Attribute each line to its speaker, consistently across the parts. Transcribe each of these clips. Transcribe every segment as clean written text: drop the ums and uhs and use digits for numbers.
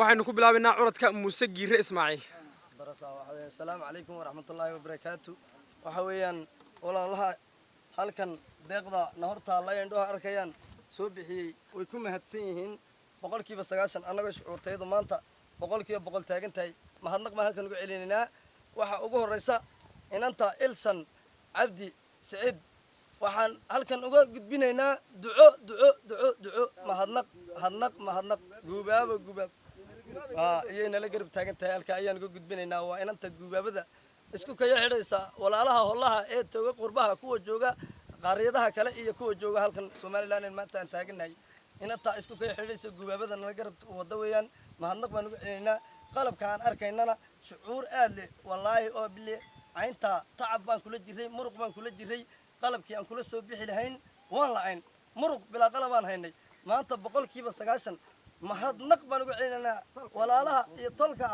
Speaker 1: waxaynu ku bilaabaynaa curadka Muuse Giire Ismaaciil.
Speaker 2: السلام عليكم ورحمة الله وبركاته. وحويان والله الله halkan deeqda nahorta la yendho arkayaan soo bixiyay way ku mahadsanyihiin boqolkiiba 90 anaga shucuurtaydu maanta boqolkiiba boqol taagan tahay mahadnaq ma halkan ugu celinayna waxa ugu horeysa inanta Ilsan Abdi Said waxaan halkan uga gudbinaynaa duco mahadnaq guubaaba iyayna la garab taagan tahay halka ayaan uga gudbinaynaa waa inanta guubaabada isku kaya xidhaysa walaalaha hollaha ee tooga qurbaha kuwa jooga qaariyadaha kale iyo kuwa jooga halkan Soomaaliland maanta aan taaganahay inta isku kaya xidhaysa guubaabada nala garab wada weeyaan mahadnaq baan ugu celinaa qalabka aan arkaynana shucuur aad leh wallahi oo bille aynta tacab baan kula jiray muruq baan kula jiray qalabkii aan kula soo bixi lahayn waan la'ayn muruq bila qalab aan haynay maanta boqolkiiba 90 mahadnaq baan ugu celinaa walaalaha iyo tolka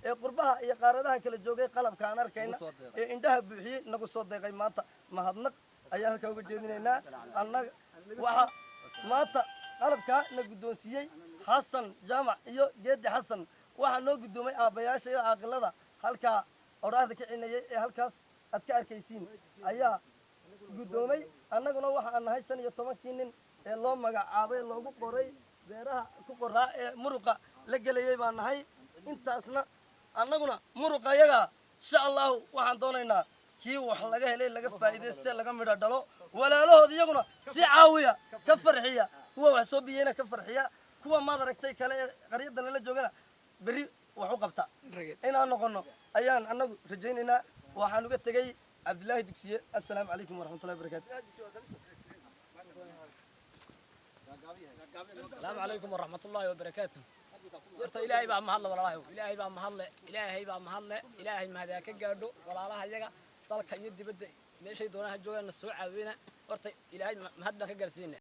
Speaker 2: ee qurbaha iyo qaaradaha kala joogay qalabka aan arkayna ee indhaha buuxiyay nagu soo deeqay maanta mahadnaq ayaa halka uga jeedinaynaa annaga waxa maanta qalabka na guddoonsiyay Xasan Jaamac iyo Geedi Xasan waxa noo guddoomay aabayaasha iyo aqalada halka oraahda ka cinayay ee halkaas aad ka arkaysiin ayaa guddoomay annaguna waxa aan nahay 15 nin ee loo magacaabay loogu qoray beeraha ku qoraa ee muruqa la galayay baan nahay intaasna annaguna muruqa yaga insha Allah waxaan doonaynaa kii wax laga helay laga faa'iideystay laga midho dhalo walaalahood iyaguna si caawiya ka farxiya kuwa wax soo biyayna ka farxiya kuwa ma aragtay kale qariyada la joogana bari wax u qabta inaan noqono ayaan annagu rajaynaynaa waxaan uga tagay Abdullaahi Dugsiye assalaamu calaykum waraxmatullaahi wabarakaatuh
Speaker 3: السلام عليكم ورحمة الله وبركاته. يرتا إلهي بقى محل ولا رايو إلهي بقى محل إلهي ما هذا كجادو ولا الله يجا طلق يدي بدي ليش يدونه الجوال السوء عوينا يرتا إلهي ما هذا كجرسينه.